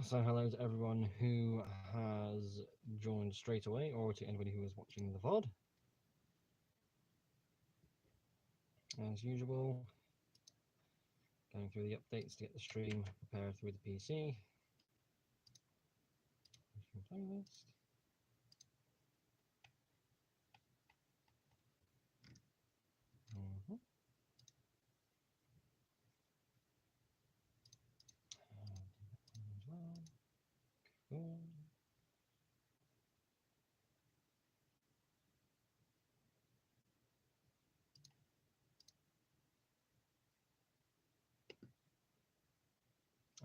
So hello to everyone who has joined straight away, or to anybody who is watching the VOD. As usual, going through the updates to get the stream prepared through the PC. Playlist. Mm-hmm. As well. Cool.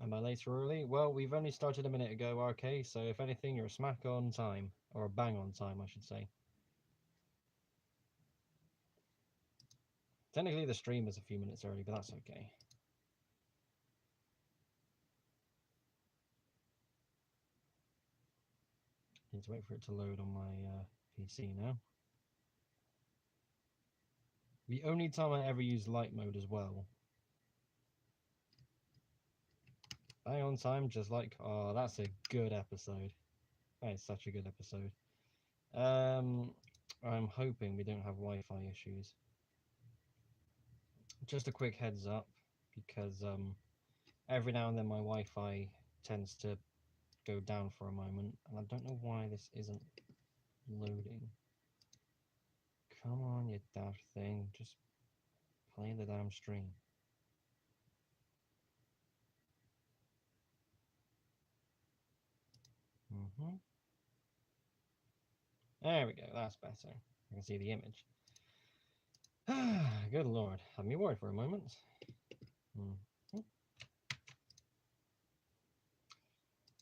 Am I late or early? Well, we've only started a minute ago, RK, so if anything, you're a smack on time, or a bang on time, I should say. Technically, the stream is a few minutes early, but that's okay. Need to wait for it to load on my PC now. The only time I ever use light mode as well. Bang on time, just like, oh, that's a good episode. That is such a good episode. I'm hoping we don't have Wi-Fi issues. Just a quick heads up, because every now and then my Wi-Fi tends to go down for a moment, and I don't know why this isn't loading. Come on, you daft thing, just play the damn stream. There we go, that's better. I can see the image. Good lord, had me worried for a moment.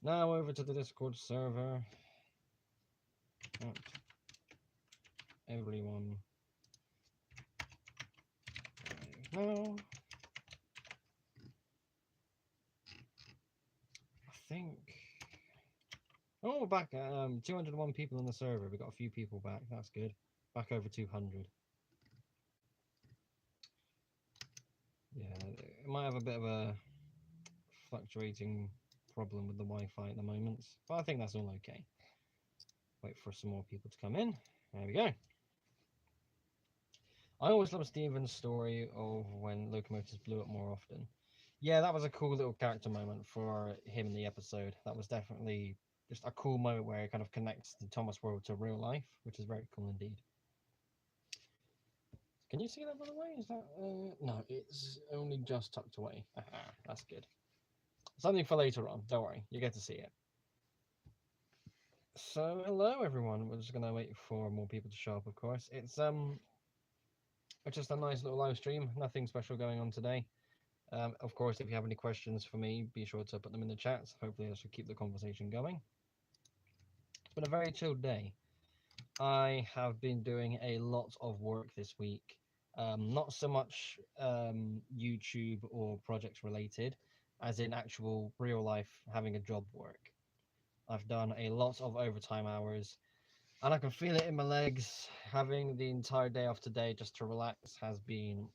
Now over to the Discord server. Everyone. Now, I think. Oh, we're back at 201 people on the server. We got a few people back. That's good. Back over 200. Yeah, it might have a bit of a fluctuating problem with the Wi-Fi at the moment, but I think that's all okay. Wait for some more people to come in. There we go. I always love Steven's story of when locomotives blew up more often. Yeah, that was a cool little character moment for him in the episode. That was definitely just a cool moment where it kind of connects the Thomas world to real life, which is very cool indeed. Can you see that, by the way? Is that no? It's only just tucked away. Aha, that's good. Something for later on. Don't worry, you get to see it. So hello everyone. We're just gonna wait for more people to show up. Of course, it's just a nice little live stream. Nothing special going on today. Of course, if you have any questions for me, be sure to put them in the chat. Hopefully, that should keep the conversation going. It's been a very chilled day. I have been doing a lot of work this week. Not so much YouTube or projects related, as in actual real life having a job work. I've done a lot of overtime hours, and I can feel it in my legs. Having the entire day off today just to relax has been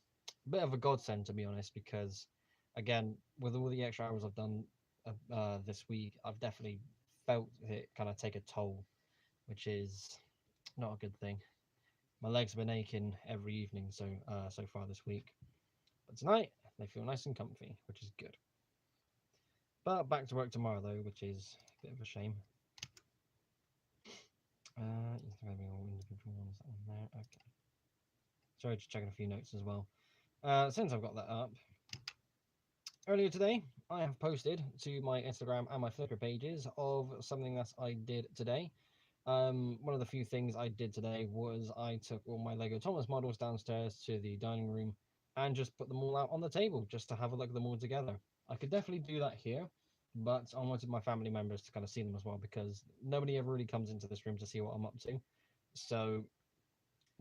a bit of a godsend, to be honest, because again, with all the extra hours I've done this week, I've definitely felt it kind of take a toll, which is not a good thing. My legs have been aching every evening so far this week, but tonight they feel nice and comfy, which is good. But back to work tomorrow though, which is a bit of a shame. It's going to be all individual ones. That one there. Okay. Sorry, just checking a few notes as well. Since I've got that up, earlier today I have posted to my Instagram and my Flickr pages of something that I did today. One of the few things I did today was I took all my Lego Thomas models downstairs to the dining room and just put them all out on the table just to have a look at them all together. I could definitely do that here, but I wanted my family members to kind of see them as well because nobody ever really comes into this room to see what I'm up to. So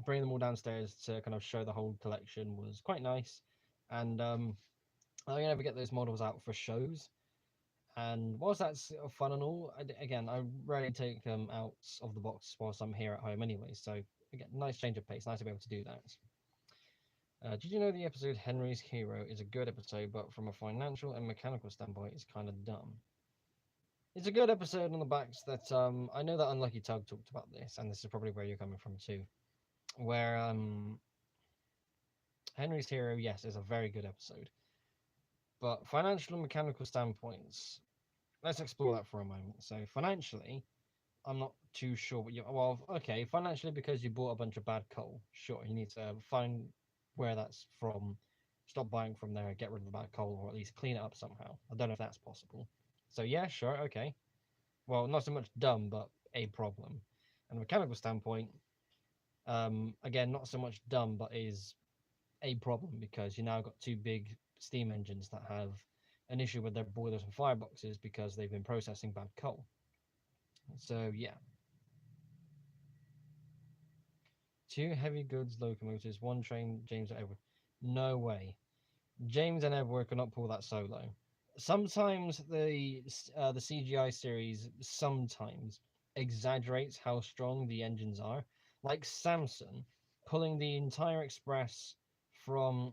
bringing them all downstairs to kind of show the whole collection was quite nice. And I never get those models out for shows. And whilst that's fun and all, again, I rarely take them out of the box whilst I'm here at home anyway. So again, nice change of pace. Nice to be able to do that. Did you know the episode Henry's Hero is a good episode, but from a financial and mechanical standpoint, it's kind of dumb? It's a good episode on the backs that I know that Unlucky Tug talked about this, and this is probably where you're coming from too. Where Henry's Hero, yes, is a very good episode, but financial and mechanical standpoints, let's explore that for a moment. So financially, I'm not too sure what you. Well, okay, financially because you bought a bunch of bad coal. Sure, you need to find where that's from, stop buying from there, get rid of the bad coal, or at least clean it up somehow. I don't know if that's possible. So yeah, sure, okay. Well, not so much dumb, but a problem. And a mechanical standpoint, again, not so much dumb, but is a problem because you now got two big steam engines that have an issue with their boilers and fireboxes because they've been processing bad coal. So yeah, two heavy goods locomotives, one train, James and Edward. No way. James and Edward cannot pull that solo. Sometimes the CGI series sometimes exaggerates how strong the engines are, like Samson pulling the entire express from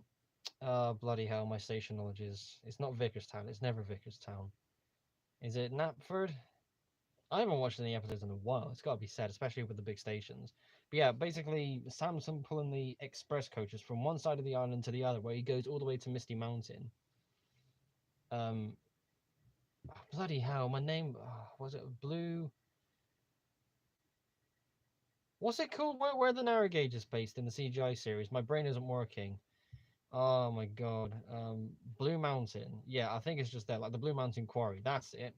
bloody hell, my station knowledge is it's not Vickerstown, it's never Vickerstown. Is it Knapford? I haven't watched any episodes in a while, it's gotta be said, especially with the big stations. But yeah, basically Samson pulling the express coaches from one side of the island to the other, where he goes all the way to Misty Mountain. Um, Bloody hell, my name was it Blue? What's it called? Where the narrow gauge is based in the CGI series? My brain isn't working. Oh my god. Blue Mountain. Yeah, I think it's just there, like the Blue Mountain Quarry. That's it.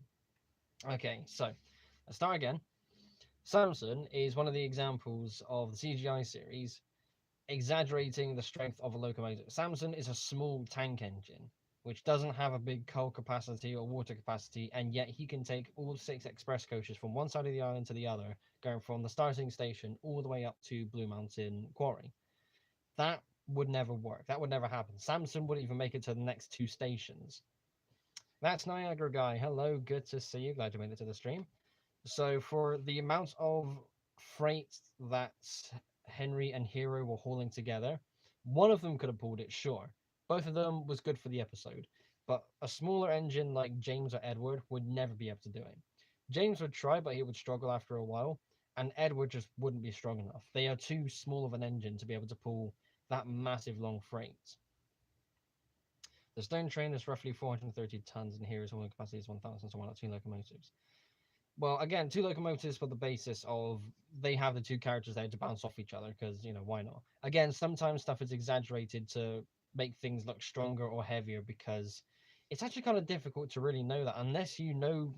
Okay, so let's start again. Samson is one of the examples of the CGI series exaggerating the strength of a locomotive. Samson is a small tank engine, which doesn't have a big coal capacity or water capacity, and yet he can take all six express coaches from one side of the island to the other, going from the starting station all the way up to Blue Mountain Quarry. That would never work. That would never happen. Samson wouldn't even make it to the next two stations. That's Niagara Guy. Hello, good to see you. Glad you made it to the stream. So, for the amount of freight that Henry and Hero were hauling together, one of them could have pulled it, sure. Both of them was good for the episode. But a smaller engine like James or Edward would never be able to do it. James would try, but he would struggle after a while, and Edward just wouldn't be strong enough. They are too small of an engine to be able to pull that massive long freight. The stone train is roughly 430 tons, and Hero's hauling capacity is 1,000, so why not two locomotives? Well, again, two locomotives for the basis of they have the two characters there to bounce off each other because, why not? Again, sometimes stuff is exaggerated to make things look stronger or heavier because it's actually kind of difficult to really know that unless you know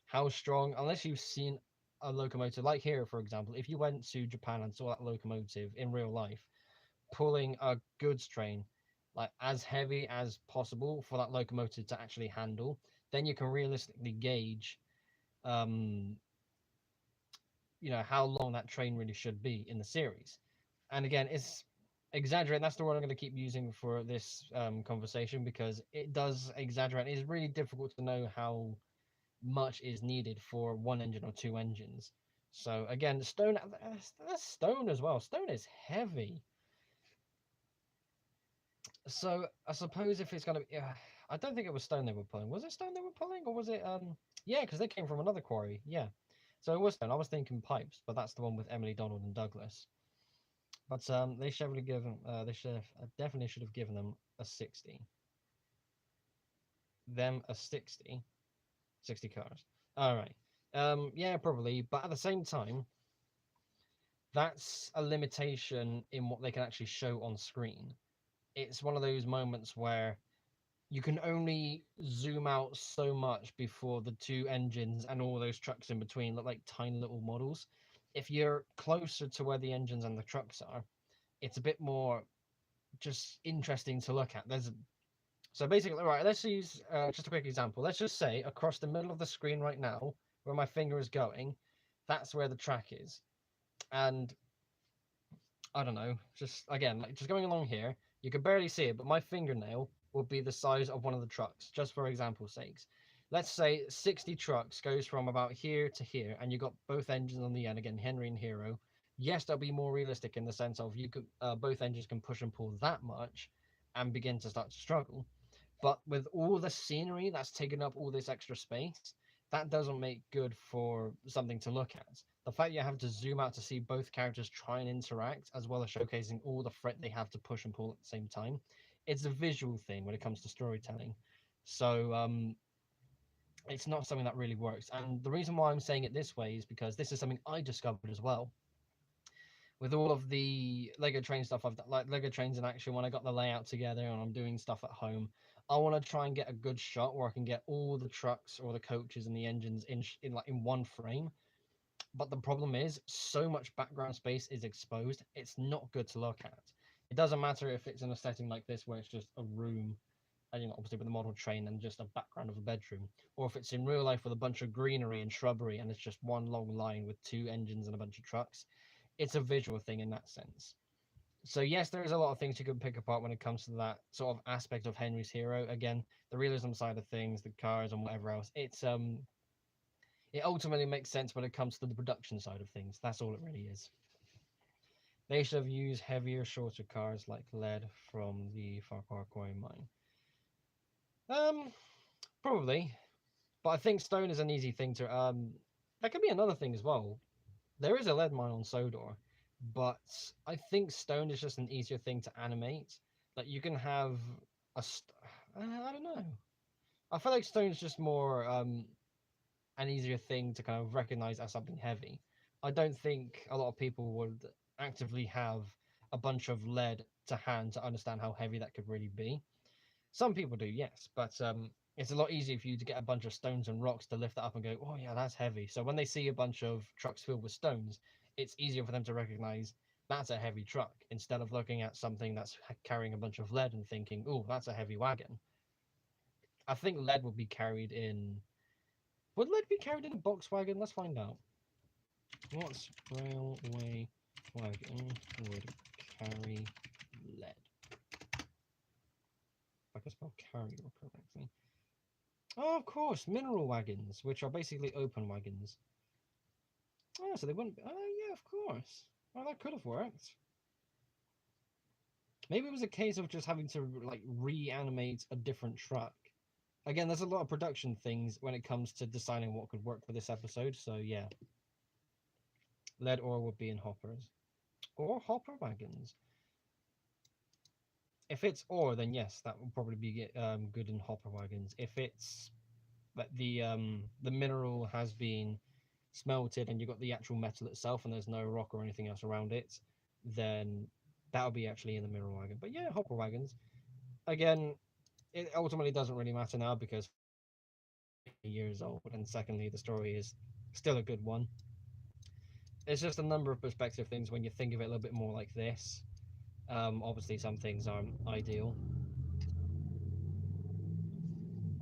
how strong, unless you've seen a locomotive, like here, for example, if you went to Japan and saw that locomotive in real life pulling a goods train like as heavy as possible for that locomotive to actually handle, then you can realistically gauge um, how long that train really should be in the series. And again, it's exaggerate. That's the word I'm going to keep using for this conversation because it does exaggerate. It's really difficult to know how much is needed for one engine or two engines. So again, stone, that's stone as well. Stone is heavy. So I suppose if it's going to be, I don't think it was stone they were pulling. Was it stone they were pulling, or was it? Yeah, because they came from another quarry. Yeah, so it was stone. I was thinking pipes, but that's the one with Emily, Donald, and Douglas. But they should have given. They should have, definitely should have given them a 60. Them a 60. 60 cars. All right. Yeah, probably. But at the same time, that's a limitation in what they can actually show on screen. It's one of those moments where you can only zoom out so much before the two engines and all those trucks in between look like tiny little models. If you're closer to where the engines and the trucks are, it's a bit more just interesting to look at. So basically, right, let's use just a quick example. Let's just say across the middle of the screen right now, where my finger is going, that's where the track is. And I don't know, just again, like just going along here, you can barely see it, but my fingernail will be the size of one of the trucks, just for example's sakes. Let's say 60 trucks goes from about here to here, and you got both engines on the end, again, Henry and Hero. Yes, that'll be more realistic in the sense of you could both engines can push and pull that much and begin to start to struggle. But with all the scenery that's taken up all this extra space, that doesn't make good for something to look at. The fact you have to zoom out to see both characters try and interact, as well as showcasing all the threat they have to push and pull at the same time, it's a visual thing when it comes to storytelling. So it's not something that really works. And the reason why I'm saying it this way is because this is something I discovered as well. With all of the Lego Train stuff I've done, like Lego Trains in Action, when I got the layout together and I'm doing stuff at home, I want to try and get a good shot where I can get all the trucks or the coaches and the engines in one frame. But the problem is, so much background space is exposed. It's not good to look at. It doesn't matter if it's in a setting like this where it's just a room, and obviously with a model train and just a background of a bedroom, or if it's in real life with a bunch of greenery and shrubbery and it's just one long line with two engines and a bunch of trucks. It's a visual thing in that sense. So yes, there is a lot of things you can pick apart when it comes to that sort of aspect of Henry's Hero. Again, the realism side of things, the cars and whatever else. It ultimately makes sense when it comes to the production side of things. That's all it really is. They should have used heavier, shorter cars like lead from the Farquhar quarry mine. Probably, but I think stone is an easy thing to. That could be another thing as well. There is a lead mine on Sodor, but I think stone is just an easier thing to animate. Like you can have I don't know. I feel like stone is just more an easier thing to kind of recognize as something heavy. I don't think a lot of people would actively have a bunch of lead to hand to understand how heavy that could really be. Some people do, yes, but it's a lot easier for you to get a bunch of stones and rocks to lift that up and go, oh yeah, that's heavy. So when they see a bunch of trucks filled with stones, it's easier for them to recognize that's a heavy truck instead of looking at something that's carrying a bunch of lead and thinking, oh, that's a heavy wagon. I think lead would be carried in. Would lead be carried in a box wagon? Let's find out. What railway wagon would carry lead? If I can spell carrier correctly. Oh, of course, mineral wagons, which are basically open wagons. Oh, so they wouldn't. Oh, yeah, of course. Well, that could have worked. Maybe it was a case of just having to like reanimate a different truck. Again, there's a lot of production things when it comes to deciding what could work for this episode. So yeah, lead ore would be in hoppers or hopper wagons. If it's ore, then yes, that would probably be good in hopper wagons. If it's that the mineral has been smelted and you've got the actual metal itself and there's no rock or anything else around it, then that'll be actually in the mineral wagon. But yeah, hopper wagons. Again, it ultimately doesn't really matter now because years old, and secondly, the story is still a good one. It's just a number of perspective things when you think of it a little bit more like this. Obviously, some things aren't ideal.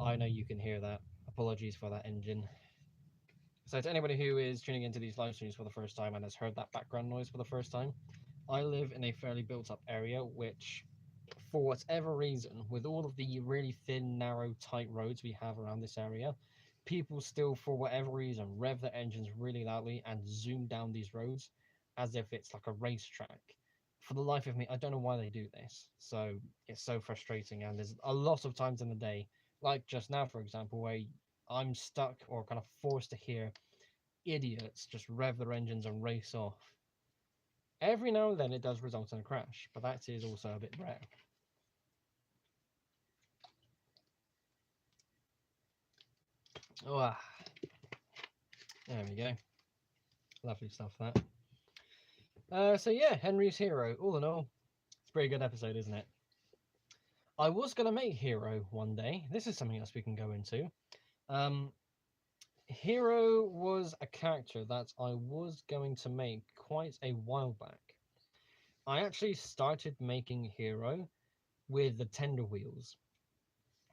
I know you can hear that. Apologies for that engine. So to anybody who is tuning into these live streams for the first time and has heard that background noise for the first time, I live in a fairly built up area which, for whatever reason, with all of the really thin, narrow, tight roads we have around this area, people still, for whatever reason, rev their engines really loudly and zoom down these roads as if it's like a racetrack. For the life of me, I don't know why they do this. So it's so frustrating, and there's a lot of times in the day, like just now, for example, where I'm stuck or kind of forced to hear idiots just rev their engines and race off. Every now and then it does result in a crash, but that is also a bit rare. Oh, there we go. Lovely stuff, that. So yeah, Henry's Hero. All in all, it's a pretty good episode, isn't it? I was going to make Hero one day. This is something else we can go into. Hero was a character that I was going to make quite a while back. I actually started making Hero with the tender wheels.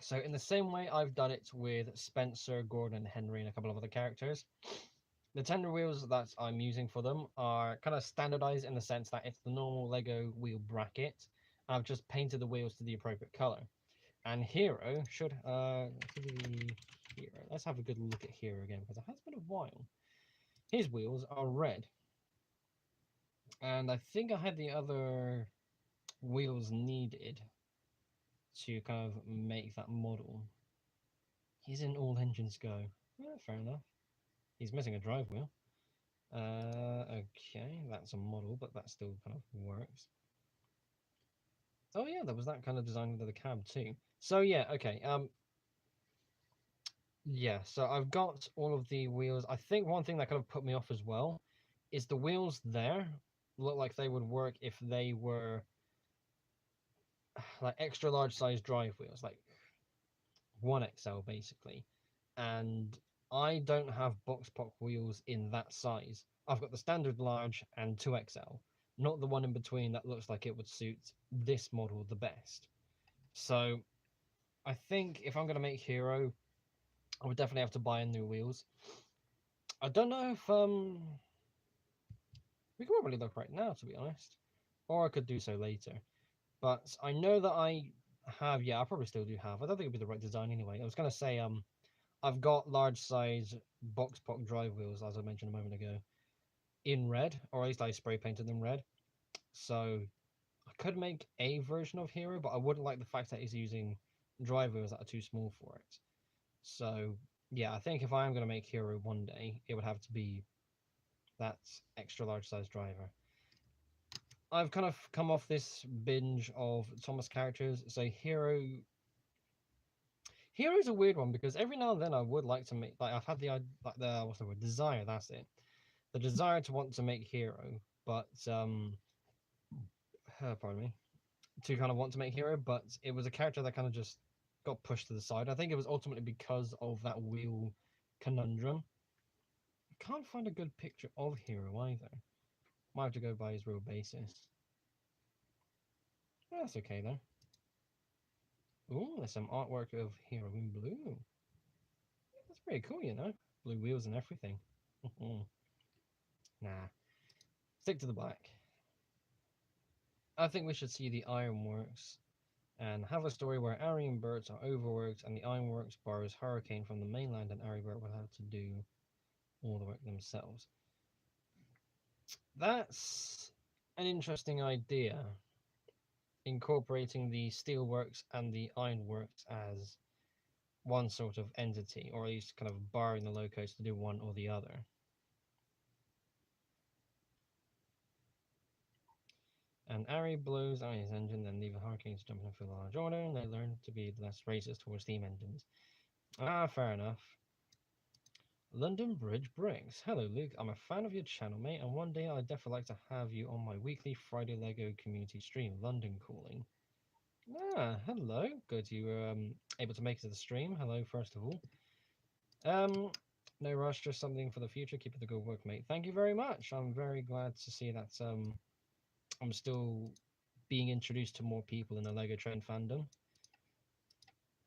So in the same way I've done it with Spencer, Gordon, Henry, and a couple of other characters, the tender wheels that I'm using for them are kind of standardized in the sense that it's the normal Lego wheel bracket. I've just painted the wheels to the appropriate color. And Hero should Hero. Let's have a good look at Hero again because it has been a while. His wheels are red. And I think I had the other wheels needed to kind of make that model. He's in All Engines Go. Yeah, fair enough. He's missing a drive wheel. Okay, that's a model, but that still kind of works. Oh yeah, there was that kind of design under the cab too. So yeah, okay. Yeah, so I've got all of the wheels. I think one thing that kind of put me off as well is the wheels there look like they would work if they were like extra large size drive wheels, like 1XL basically. And I don't have box pop wheels in that size. I've got the standard large and 2XL, not the one in between that looks like it would suit this model the best. So I think if I'm going to make Hero, I would definitely have to buy in new wheels. I don't know if we can probably look right now, to be honest, or I could do so later. But I know that I have. Yeah, I probably still do have. I don't think it'd be the right design anyway. I was gonna say I've got large size box pop drive wheels, as I mentioned a moment ago, in red, or at least I spray painted them red. So I could make a version of Hero, but I wouldn't like the fact that he's using drive wheels that are too small for it. So yeah, I think if I am going to make Hero one day, it would have to be that extra large size driver. I've kind of come off this binge of Thomas characters, so Hero's a weird one because every now and then I would like to make, like I've had like the what's the word, desire, that's it, the desire to want to make Hero, but pardon me, to kind of want to make Hero, but it was a character that kind of just got pushed to the side. I think it was ultimately because of that wheel conundrum. I can't find a good picture of Hero either. Might have to go by his real basis. That's okay though. Oh, there's some artwork of Hero in blue. That's pretty cool, you know. Blue wheels and everything. Nah, stick to the black. I think we should see the Ironworks and have a story where Ari and Bert are overworked and the Ironworks borrows Hurricane from the mainland and Ari Bert will have to do all the work themselves. That's an interesting idea, incorporating the Steelworks and the Ironworks as one sort of entity, or at least kind of borrowing the locos to do one or the other. And Ari blows out his engine, then leave the Hurricanes jumping for large order, and they learn to be less racist towards steam engines. Ah, fair enough. London Bridge Bricks. Hello, Luke. I'm a fan of your channel, mate, and one day I'd definitely like to have you on my weekly Friday Lego community stream, London Calling. Ah, hello. Good you were able to make it to the stream. Hello, first of all. No rush, just something for the future. Keep up the good work, mate. Thank you very much. I'm very glad to see that I'm still being introduced to more people in the Lego Train fandom.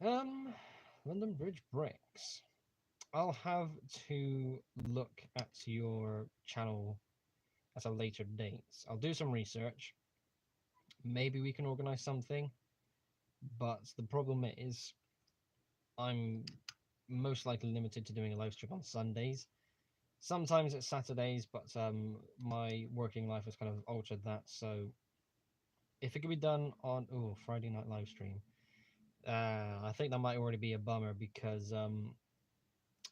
London Bridge Bricks. I'll have to look at your channel at a later date. I'll do some research. Maybe we can organize something, but the problem is I'm most likely limited to doing a live stream on Sundays. Sometimes it's Saturdays, but my working life has kind of altered that. So if it could be done on Friday night live stream, I think that might already be a bummer because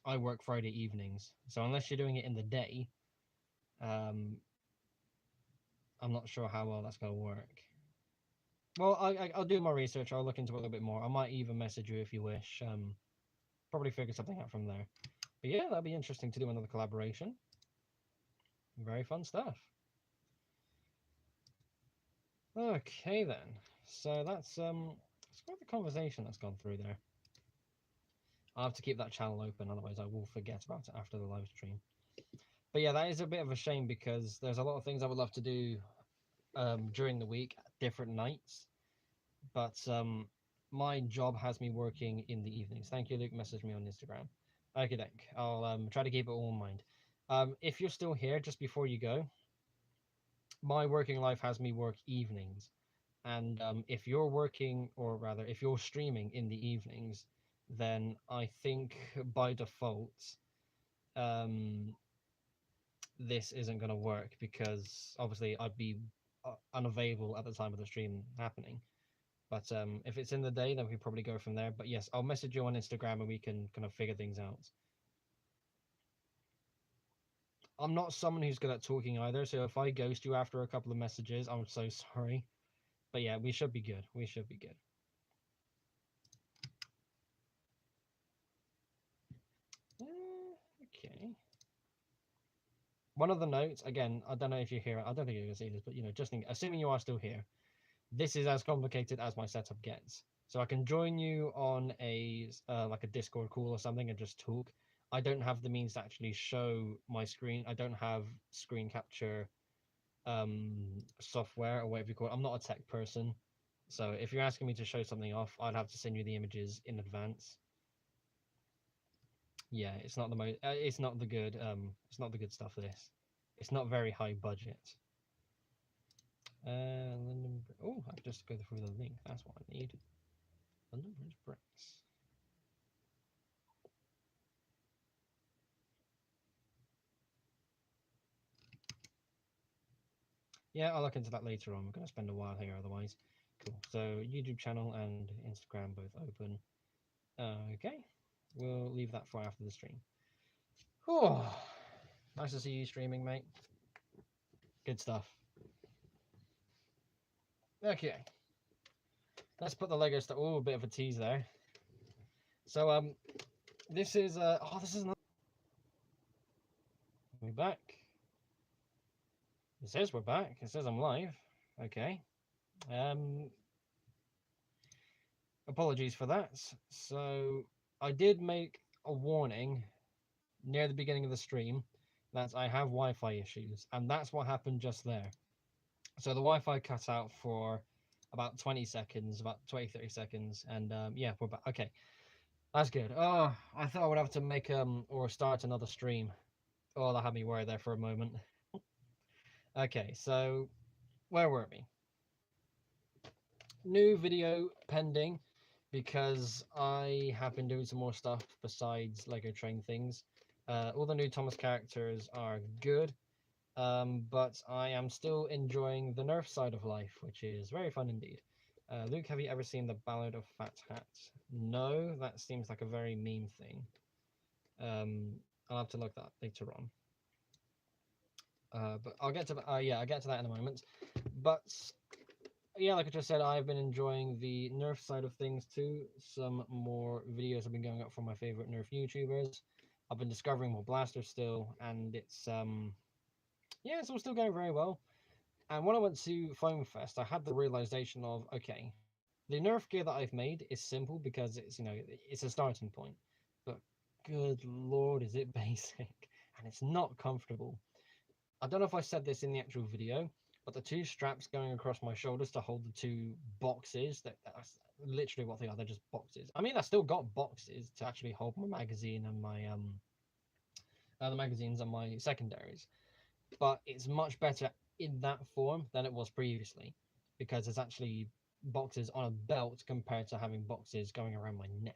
I work Friday evenings. So unless you're doing it in the day, um, I'm not sure how well that's going to work. Well, I'll do my research. I'll look into it a little bit more. I might even message you if you wish. Probably figure something out from there. But yeah, that'd be interesting to do another collaboration. Very fun stuff. Okay then. So that's it's quite the conversation that's gone through there. I'll have to keep that channel open, otherwise I will forget about it after the live stream. But yeah, that is a bit of a shame because there's a lot of things I would love to do during the week, different nights. But my job has me working in the evenings. Thank you, Luke. Message me on Instagram. Okay, thank. I'll try to keep it all in mind. If you're still here, just before you go, my working life has me work evenings, and if you're working, or rather, if you're streaming in the evenings, then I think by default, um, this isn't going to work because obviously I'd be unavailable at the time of the stream happening. But if it's in the day, then we can probably go from there. But yes, I'll message you on Instagram and we can kind of figure things out. I'm not someone who's good at talking either, so if I ghost you after a couple of messages, I'm so sorry. But yeah, we should be good. We should be good. Okay. One of the notes, again, I don't know if you're here. I don't think you're going to see this, but just assuming you are still here, this is as complicated as my setup gets. So I can join you on like a Discord call or something and just talk. I don't have the means to actually show my screen. I don't have screen capture software or whatever you call it. I'm not a tech person. So if you're asking me to show something off, I'd have to send you the images in advance. Yeah, it's not the most. It's not the good. It's not the good stuff. This. It's not very high budget. London. Oh, I can just go through the link. That's what I need. London Bridge bricks. Yeah, I'll look into that later on. We're going to spend a while here otherwise. Cool. So YouTube channel and Instagram both open. Okay. We'll leave that for after the stream. Oh, nice to see you streaming, mate. Good stuff. Okay. Let's put the Lego stuff. Oh, a bit of a tease there. So this is this is another. We're back. It says we're back. It says I'm live. Okay. Apologies for that. So I did make a warning near the beginning of the stream that I have Wi-Fi issues, and that's what happened just there. So the Wi-Fi cut out for about 20 seconds, about 30 seconds, and yeah, we're back. Okay, that's good. Oh, I thought I would have to make or start another stream. Oh, that had me worried there for a moment. Okay, so where were we? New video pending because I have been doing some more stuff besides Lego Train things. All the new Thomas characters are good, but I am still enjoying the Nerf side of life, which is very fun indeed. Luke, have you ever seen the Ballad of Fat Hat? No, that seems like a very meme thing. I'll have to look that later on. But I'll get to that. Yeah, I'll get to that in a moment. But yeah, like I just said, I've been enjoying the Nerf side of things too. Some more videos have been going up from my favorite Nerf YouTubers. I've been discovering more blasters still, and it's yeah, it's all still going very well. And when I went to Foam Fest, I had the realization of, okay, the Nerf gear that I've made is simple because it's it's a starting point, but good lord, is it basic and it's not comfortable. I don't know if I said this in the actual video, but the two straps going across my shoulders to hold the two boxes, that's literally what they are. They're just boxes. I mean, I still got boxes to actually hold my magazine and my the magazines and my secondaries, but it's much better in that form than it was previously because it's actually boxes on a belt compared to having boxes going around my neck.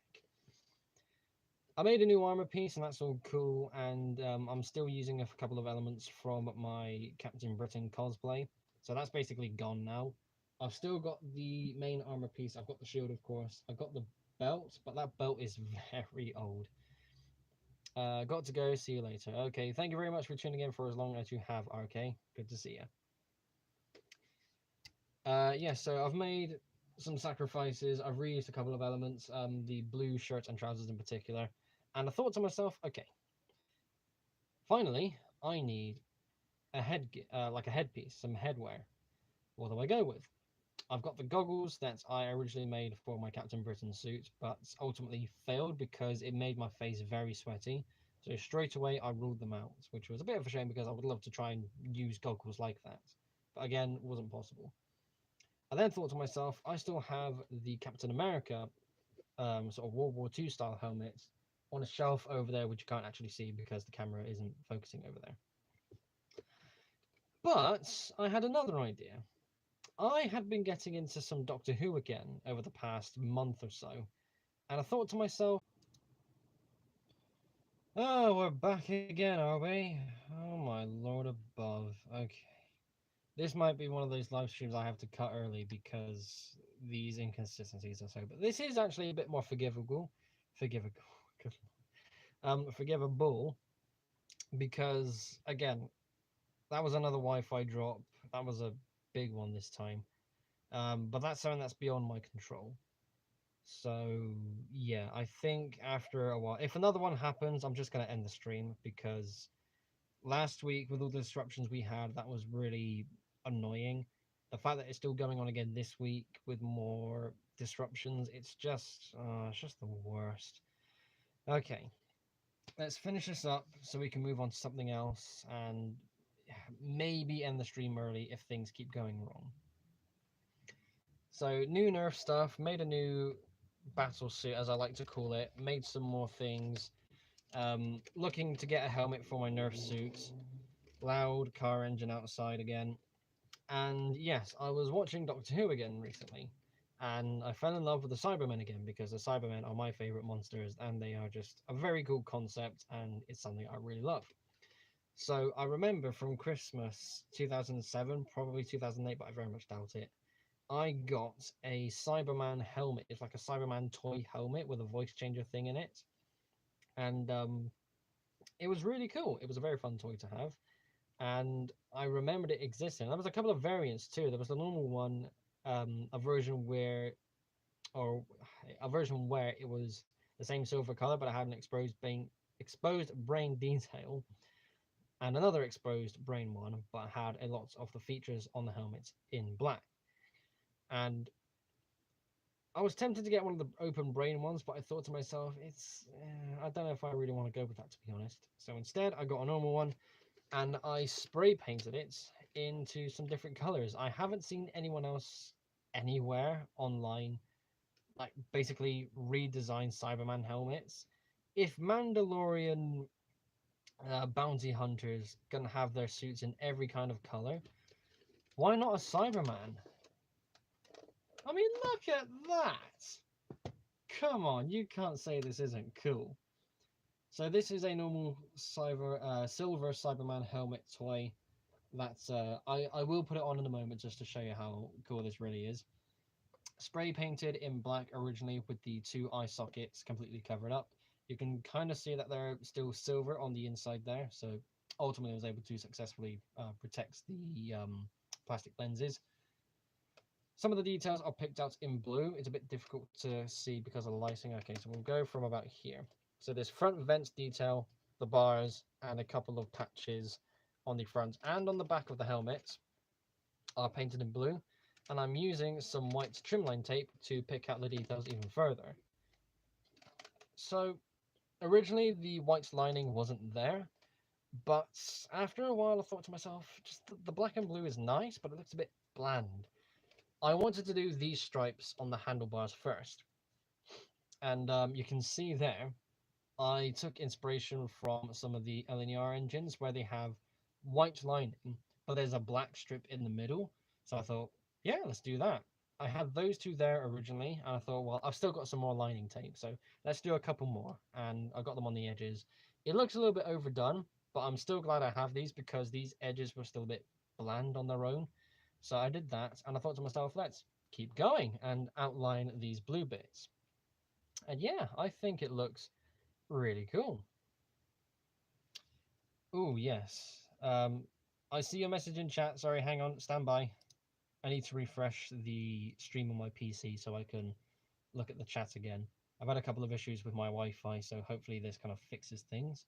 I made a new armor piece and that's all cool, and I'm still using a couple of elements from my Captain Britain cosplay, so that's basically gone now. I've still got the main armor piece, I've got the shield of course, I've got the belt, but that belt is very old. Got to go, see you later. Okay, thank you very much for tuning in for as long as you have, RK. Good to see you. Yeah, so I've made some sacrifices. I've reused a couple of elements, the blue shirt and trousers in particular. And I thought to myself, okay, finally, I need a like a headpiece, some headwear. What do I go with? I've got the goggles that I originally made for my Captain Britain suit, but ultimately failed because it made my face very sweaty. So straight away, I ruled them out, which was a bit of a shame because I would love to try and use goggles like that. But again, it wasn't possible. I then thought to myself, I still have the Captain America sort of World War II style helmet on a shelf over there, which you can't actually see because the camera isn't focusing over there. But I had another idea. I had been getting into some Doctor Who again over the past month or so, and I thought to myself, oh, we're back again, are we? Oh my lord above. Okay. This might be one of those live streams I have to cut early because these inconsistencies are so. But this is actually a bit more forgivable. Forgivable. because again, that was another Wi-Fi drop. That was a big one this time. But that's something that's beyond my control. So yeah, I think after a while, if another one happens, I'm just gonna end the stream because last week with all the disruptions we had, that was really annoying. The fact that it's still going on again this week with more disruptions, it's just the worst. Okay, let's finish this up so we can move on to something else and maybe end the stream early if things keep going wrong. So new nerf stuff, made a new battle suit as I like to call it, made some more things. Looking to get a helmet for my nerf suit. Loud car engine outside again. And yes, I was watching Doctor Who again recently, and I fell in love with the Cybermen again because the Cybermen are my favorite monsters, and they are just a very cool concept, and it's something I really love. So I remember from Christmas 2007, probably 2008, but I very much doubt it. I got a Cyberman helmet. It's like a Cyberman toy helmet with a voice changer thing in it, and it was really cool. It was a very fun toy to have, and I remembered it existing. There was a couple of variants too. There was the normal one, a version where, or a version where it was the same silver color, but it had an exposed brain detail, and another exposed brain one, but had a lot of the features on the helmet in black. And I was tempted to get one of the open brain ones, but I thought to myself, I don't know if I really want to go with that, to be honest. So instead, I got a normal one, and I spray painted it into some different colors. I haven't seen anyone else anywhere online like basically redesign Cyberman helmets. If Mandalorian bounty hunters gonna have their suits in every kind of color, why not a Cyberman? I mean, look at that! Come on, you can't say this isn't cool. So this is a normal silver Cyberman helmet toy. That's I will put it on in a moment just to show you how cool this really is. Spray painted in black originally with the two eye sockets completely covered up. You can kind of see that they're still silver on the inside there, so ultimately I was able to successfully protect the plastic lenses. Some of the details are picked out in blue. It's a bit difficult to see because of the lighting. Okay, so we'll go from about here. So this front vents detail, the bars, and a couple of patches on the front and on the back of the helmet are painted in blue, and I'm using some white trimline tape to pick out the details even further. So originally the white lining wasn't there, but after a while I thought to myself, just the black and blue is nice, but it looks a bit bland. I wanted to do these stripes on the handlebars first, and you can see there I took inspiration from some of the LNER engines where they have white lining, but there's a black strip in the middle. So I thought, yeah, let's do that. I had those two there originally, and I thought, well, I've still got some more lining tape, so let's do a couple more. And I got them on the edges. It looks a little bit overdone, but I'm still glad I have these because these edges were still a bit bland on their own. So I did that, and I thought to myself, let's keep going and outline these blue bits. And yeah, I think it looks really cool. Oh, yes. I see your message in chat. Sorry, hang on, stand by. I need to refresh the stream on my PC so I can look at the chat again. I've had a couple of issues with my Wi-Fi, so hopefully this kind of fixes things.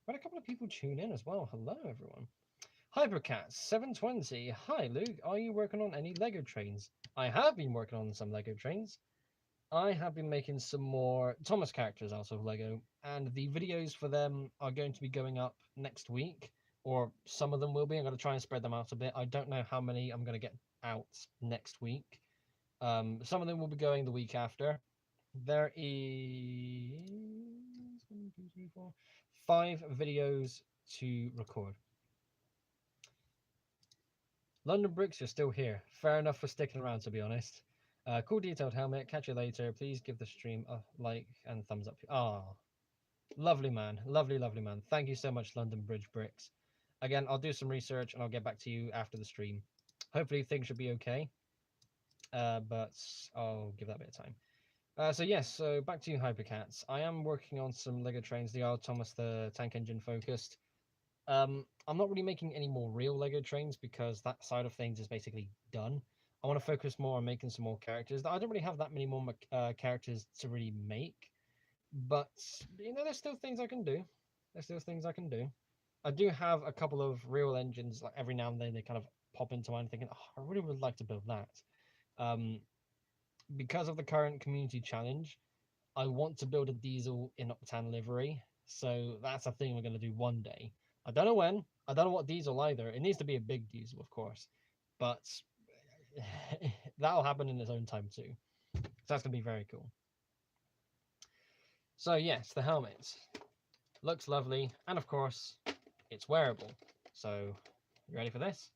I've had a couple of people tune in as well. Hello, everyone. Hypercat720. Hi, Luke. Are you working on any Lego trains? I have been working on some Lego trains. I have been making some more Thomas characters out of Lego, and the videos for them are going to be going up next week, or some of them will be. I'm going to try and spread them out a bit. I don't know how many I'm going to get out next week. Some of them will be going the week after. There is 1, 2, 3, 4, 5 videos to record. London Bricks, you're still here. Fair enough for sticking around, to be honest. Cool detailed helmet. Catch you later. Please give the stream a like and thumbs up. Ah, lovely man. Lovely, lovely man. Thank you so much, London Bridge Bricks. Again, I'll do some research and I'll get back to you after the stream. Hopefully things should be okay. But I'll give that a bit of time. So yes, so back to you, Hypercats. I am working on some Lego trains. They are Thomas the Tank Engine focused. I'm not really making any more real Lego trains because that side of things is basically done. I want to focus more on making some more characters. I don't really have that many more characters to really make, but you know, there's still things I can do. There's still things I can do. I do have a couple of real engines. Like every now and then, they kind of pop into mind, thinking, "Oh, I really would like to build that." Um, because of the current community challenge, I want to build a diesel in Octan livery. So that's a thing we're going to do one day. I don't know when. I don't know what diesel either. It needs to be a big diesel, of course, but that'll happen in its own time too. So that's going to be very cool. So yes, the helmet looks lovely, and of course, it's wearable. So you ready for this?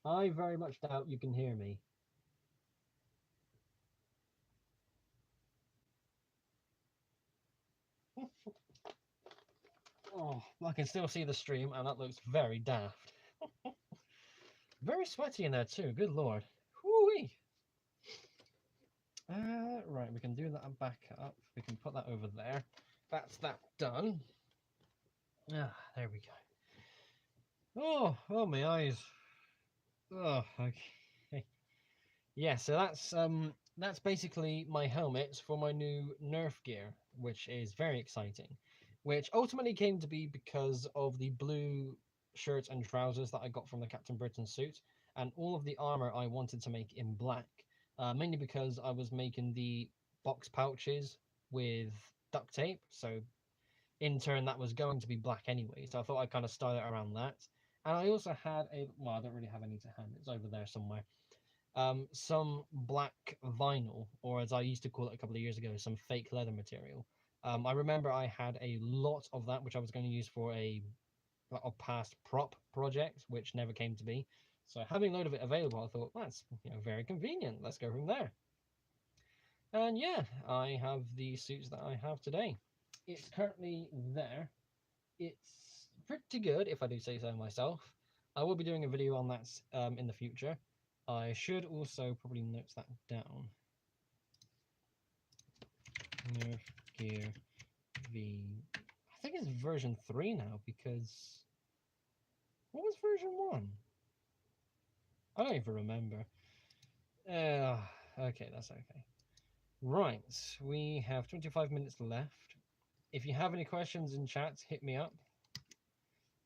I very much doubt you can hear me. Oh, I can still see the stream, and that looks very daft. Very sweaty in there too. Good lord. Whoo-wee. Right, we can do that back up. We can put that over there. That's that done. Ah, there we go. Oh, my eyes. Oh, okay. Yeah, so that's basically my helmet for my new Nerf gear, which is very exciting. Which ultimately came to be because of the blue shirts and trousers that I got from the Captain Britain suit, and all of the armor I wanted to make in black. Mainly because I was making the box pouches with duct tape, so in turn that was going to be black anyway. So I thought I'd kind of style it around that. And I also had a, well, I don't really have any to hand. It's over there somewhere. Some black vinyl, or as I used to call it a couple of years ago, some fake leather material. I remember I had a lot of that, which I was going to use for a past prop project, which never came to be. So having a load of it available, I thought, that's, you know, very convenient. Let's go from there. And yeah, I have the suits that I have today. It's currently there. It's pretty good, if I do say so myself. I will be doing a video on that in the future. I should also probably note that down. Nerf Gear V. I think it's version 3 now, because what was version 1? I don't even remember. Okay, that's okay. Right, we have 25 minutes left. If you have any questions in chat, hit me up.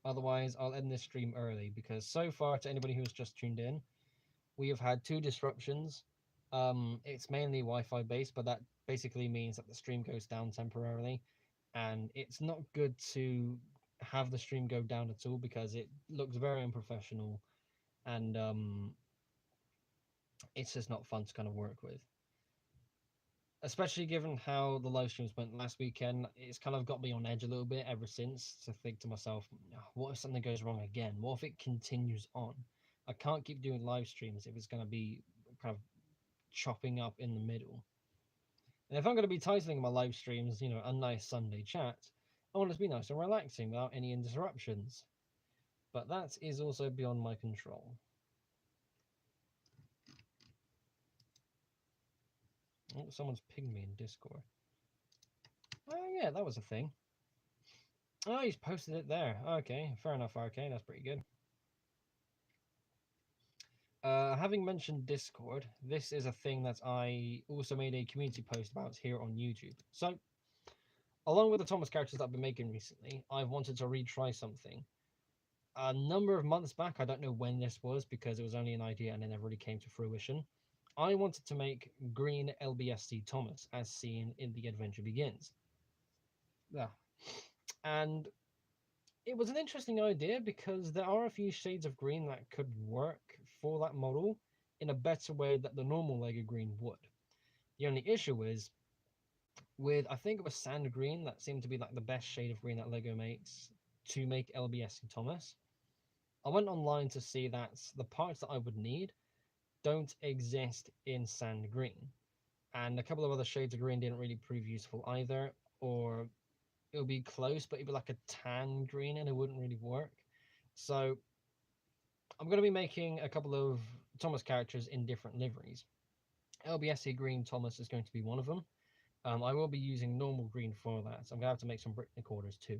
Otherwise, I'll end this stream early, because so far, to anybody who's just tuned in, we have had 2 disruptions. It's mainly Wi-Fi based, but that basically means that the stream goes down temporarily, and it's not good to have the stream go down at all because it looks very unprofessional, and it's just not fun to kind of work with. Especially given how the live streams went last weekend, it's kind of got me on edge a little bit ever since, to think to myself, what if something goes wrong again? What if it continues on? I can't keep doing live streams if it's going to be kind of chopping up in the middle. And if I'm going to be titling my live streams, you know, a nice Sunday chat, I want it to be nice and relaxing without any interruptions. But that is also beyond my control. Oh, someone's pinged me in Discord. Oh yeah, that was a thing. Oh, he's posted it there. Okay, fair enough, RK. That's pretty good. Having mentioned Discord, this is a thing that I also made a community post about here on YouTube. So, along with the Thomas characters that I've been making recently, I've wanted to retry something. A number of months back, I don't know when this was because it was only an idea and it never really came to fruition. I wanted to make green LBSC Thomas as seen in The Adventure Begins. Yeah. And it was an interesting idea because there are a few shades of green that could work for that model in a better way that the normal Lego green would. The only issue is with, I think it was sand green, that seemed to be like the best shade of green that Lego makes to make LBS Thomas. I went online to see that the parts that I would need don't exist in sand green, and a couple of other shades of green didn't really prove useful either, or it would be close, but it'd be like a tan green and it wouldn't really work. So I'm going to be making a couple of Thomas characters in different liveries. LBSC Green Thomas is going to be one of them. I will be using normal green for that. So I'm going to have to make some Brick orders too.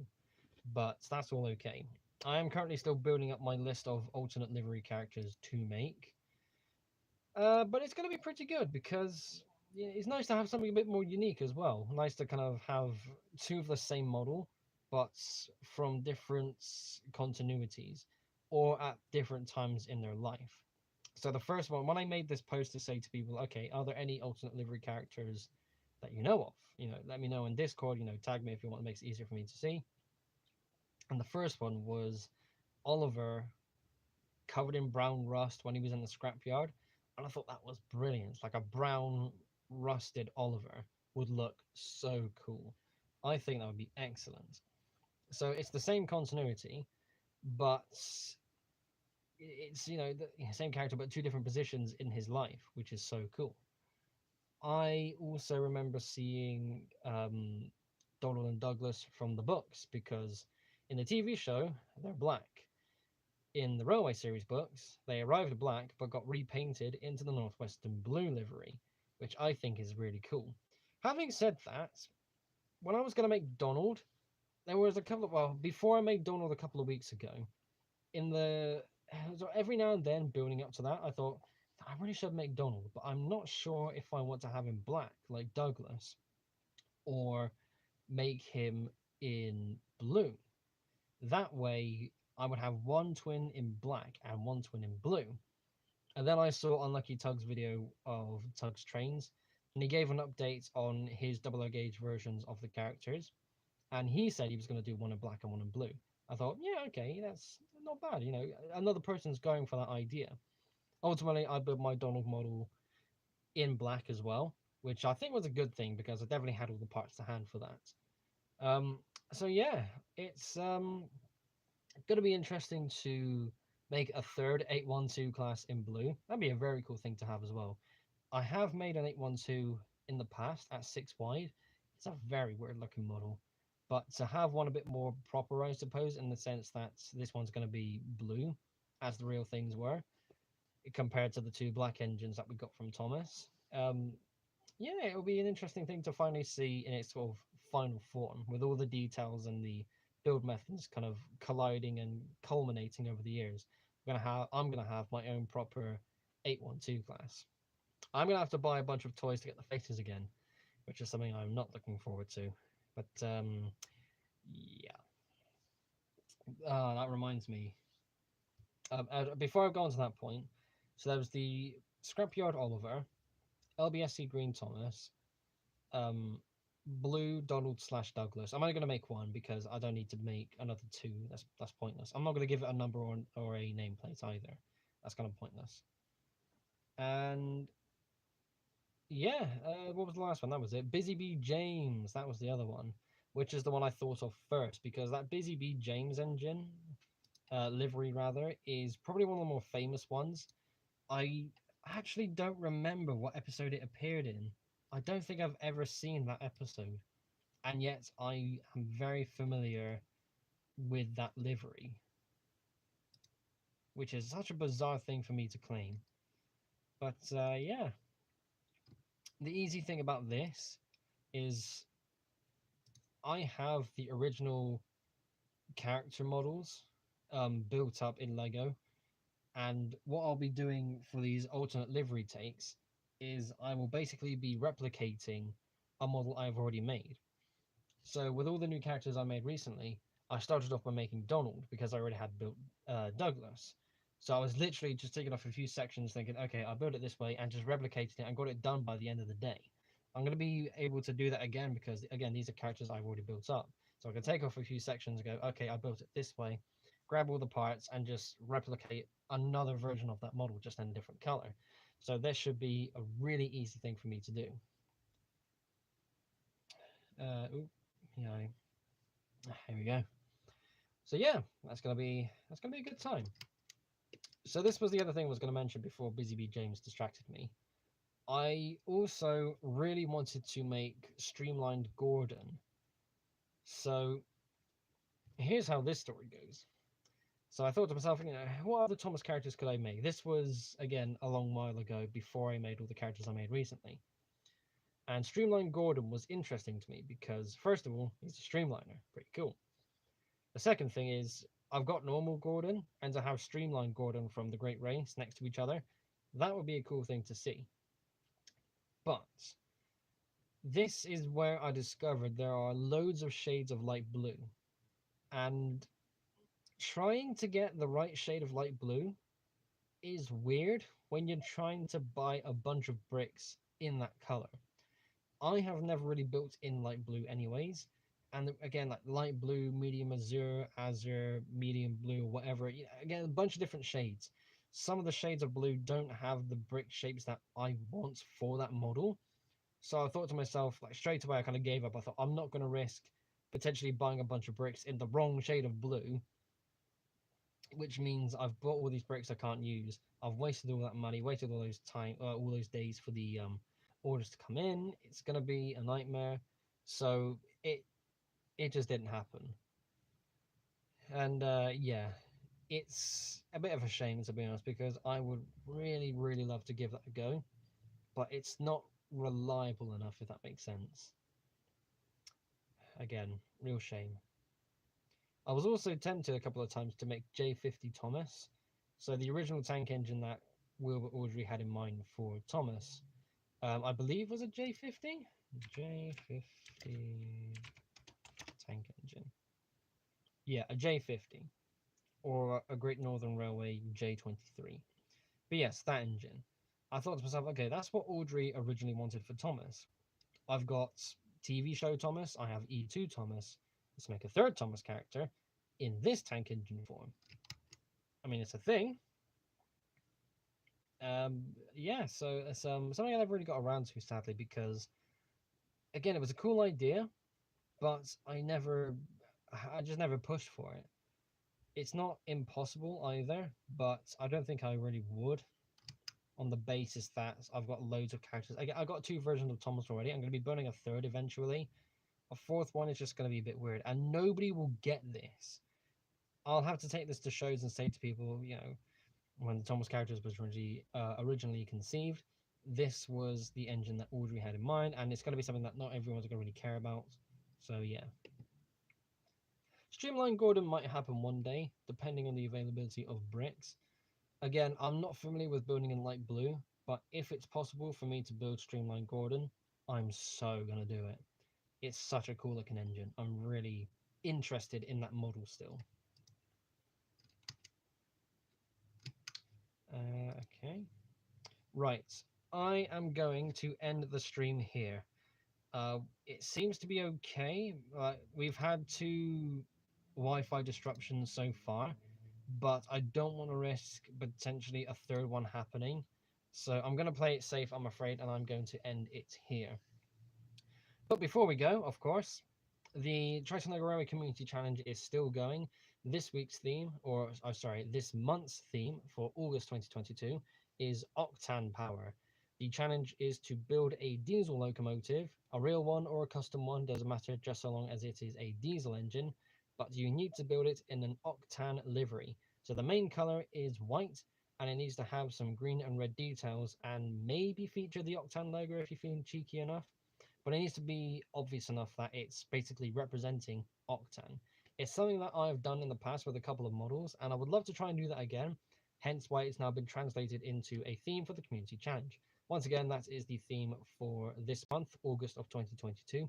But that's all okay. I am currently still building up my list of alternate livery characters to make. But it's going to be pretty good because it's nice to have something a bit more unique as well. Nice to kind of have two of the same model, but from different continuities or at different times in their life. So the first one, when I made this post to say to people, okay, are there any alternate livery characters that you know of? Let me know in Discord. Tag me if you want. It makes it easier for me to see. And the first one was Oliver covered in brown rust when he was in the scrapyard, and I thought that was brilliant. Like a brown rusted Oliver would look so cool. I think that would be excellent. So it's the same continuity, but it's the same character but two different positions in his life, which is so cool. I also remember seeing Donald and Douglas from the books, because in the TV show they're black. In the Railway Series books, they arrived black but got repainted into the Northwestern blue livery, which I think is really cool. Having said that, when I was going to make Donald, there was a couple of, well, before I made Donald a couple of weeks ago, in the, so every now and then building up to that, I thought, I really should make Donald, but I'm not sure if I want to have him black like Douglas or make him in blue. That way, I would have one twin in black and one twin in blue. And then I saw Unlucky Tug's video of Tug's trains, and he gave an update on his double gauge versions of the characters, and he said he was going to do one in black and one in blue. I thought, yeah, okay, that's not bad. Another person's going for that idea. Ultimately, I built my Donald model in black as well, which I think was a good thing because I definitely had all the parts to hand for that. So yeah, it's going to be interesting to make a third 812 class in blue. That'd be a very cool thing to have as well. I have made an 812 in the past at 6 wide. It's a very weird looking model. But to have one a bit more proper, I suppose, in the sense that this one's going to be blue, as the real things were, compared to the two black engines that we got from Thomas. Yeah, it'll be an interesting thing to finally see in its sort of final form, with all the details and the build methods kind of colliding and culminating over the years. I'm gonna have my own proper 812 class. I'm gonna have to buy a bunch of toys to get the faces again, which is something I'm not looking forward to. But yeah. That reminds me. Before I go on to that point, so there was the Scrapyard Oliver, LBSC Green Thomas, um, Blue Donald / Douglas. I'm only going to make one because I don't need to make another two. That's pointless. I'm not going to give it a number or a nameplate either. That's kind of pointless. And yeah, what was the last one? That was it. Busy Bee James. That was the other one, which is the one I thought of first, because that Busy Bee James engine, livery rather, is probably one of the more famous ones. I actually don't remember what episode it appeared in. I don't think I've ever seen that episode, and yet I am very familiar with that livery, which is such a bizarre thing for me to claim. But yeah, the easy thing about this is I have the original character models built up in Lego, and what I'll be doing for these alternate livery takes is I will basically be replicating a model I've already made. So with all the new characters I made recently, I started off by making Donald because I already had built Douglas. So I was literally just taking off a few sections thinking, okay, I'll build it this way, and just replicating it and got it done by the end of the day. I'm going to be able to do that again because, again, these are characters I've already built up. So I can take off a few sections and go, okay, I built it this way, grab all the parts and just replicate another version of that model just in a different color. So this should be a really easy thing for me to do. Yeah, here we go. So yeah, that's gonna be a good time. So this was the other thing I was going to mention before Busy Bee James distracted me. I also really wanted to make Streamlined Gordon. So here's how this story goes. So I thought to myself, what other Thomas characters could I make? This was, again, a long while ago before I made all the characters I made recently. And Streamline Gordon was interesting to me because, first of all, he's a streamliner. Pretty cool. The second thing is, I've got normal Gordon, and to have Streamline Gordon from the Great Race next to each other, that would be a cool thing to see. But this is where I discovered there are loads of shades of light blue. And trying to get the right shade of light blue is weird when you're trying to buy a bunch of bricks in that color. I have never really built in light blue anyways. And again, like light blue, medium azure, medium blue, whatever. Again, a bunch of different shades. Some of the shades of blue don't have the brick shapes that I want for that model. So I thought to myself, like straight away, I kind of gave up. I thought I'm not going to risk potentially buying a bunch of bricks in the wrong shade of blue, which means I've bought all these bricks I can't use. I've wasted all that money, wasted all those days for the orders to come in. It's gonna be a nightmare. So it just didn't happen. And yeah, it's a bit of a shame to be honest because I would really love to give that a go, but it's not reliable enough if that makes sense. Again, real shame. I was also tempted a couple of times to make J50 Thomas. So the original tank engine that Wilbur Audrey had in mind for Thomas, I believe was a J50? J50 tank engine. Yeah, a J50 or a Great Northern Railway J23. But yes, that engine. I thought to myself, okay, that's what Audrey originally wanted for Thomas. I've got TV show Thomas, I have E2 Thomas. Let's make a third Thomas character in this tank engine form. I mean, it's a thing. Yeah, so it's something I never really got around to, sadly, because again, it was a cool idea, but I just never pushed for it. It's not impossible either, but I don't think I really would, on the basis that I've got loads of characters. I've got two versions of Thomas already. I'm going to be building a third eventually. A fourth one is just going to be a bit weird, and nobody will get this. I'll have to take this to shows and say to people, when the Thomas characters was originally conceived, this was the engine that Audrey had in mind, and it's going to be something that not everyone's going to really care about. So yeah. Streamline Gordon might happen one day, depending on the availability of bricks. Again, I'm not familiar with building in light blue, but if it's possible for me to build Streamline Gordon, I'm so going to do it. It's such a cool looking engine. I'm really interested in that model still. Okay. Right. I am going to end the stream here. It seems to be okay. We've had two Wi-Fi disruptions so far, but I don't want to risk potentially a third one happening. So I'm going to play it safe, I'm afraid, and I'm going to end it here. But before we go, of course, the Triton Railway Community Challenge is still going. This week's theme, this month's theme for August 2022 is Octane Power. The challenge is to build a diesel locomotive, a real one or a custom one, doesn't matter, just so long as it is a diesel engine, but you need to build it in an Octane livery. So the main color is white, and it needs to have some green and red details, and maybe feature the Octane logo if you're feeling cheeky enough. But it needs to be obvious enough that it's basically representing Octane. It's something that I've done in the past with a couple of models, and I would love to try and do that again, hence why it's now been translated into a theme for the Community Challenge. Once again, that is the theme for this month, August of 2022.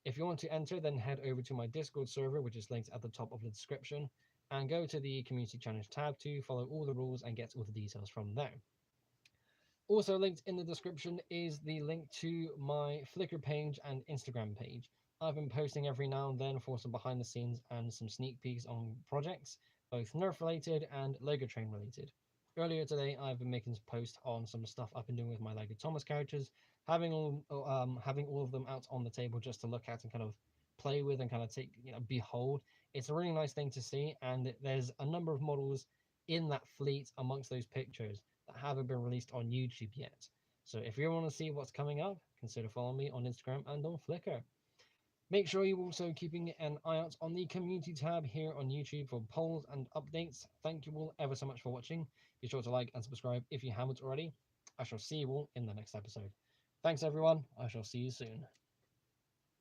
If you want to enter, then head over to my Discord server, which is linked at the top of the description, and go to the Community Challenge tab to follow all the rules and get all the details from there. Also linked in the description is the link to my Flickr page and Instagram page. I've been posting every now and then for some behind the scenes and some sneak peeks on projects, both Nerf related and Lego Train related. Earlier today, I've been making a post on some stuff I've been doing with my Lego Thomas characters, having all of them out on the table just to look at and kind of play with and kind of behold. It's a really nice thing to see, and there's a number of models in that fleet amongst those pictures that haven't been released on YouTube yet. So if you want to see what's coming up, consider following me on Instagram and on Flickr. Make sure you're also keeping an eye out on the community tab here on YouTube for polls and updates. Thank you all ever so much for watching. Be sure to like and subscribe if you haven't already. I shall see you all in the next episode. Thanks, everyone. I shall see you soon.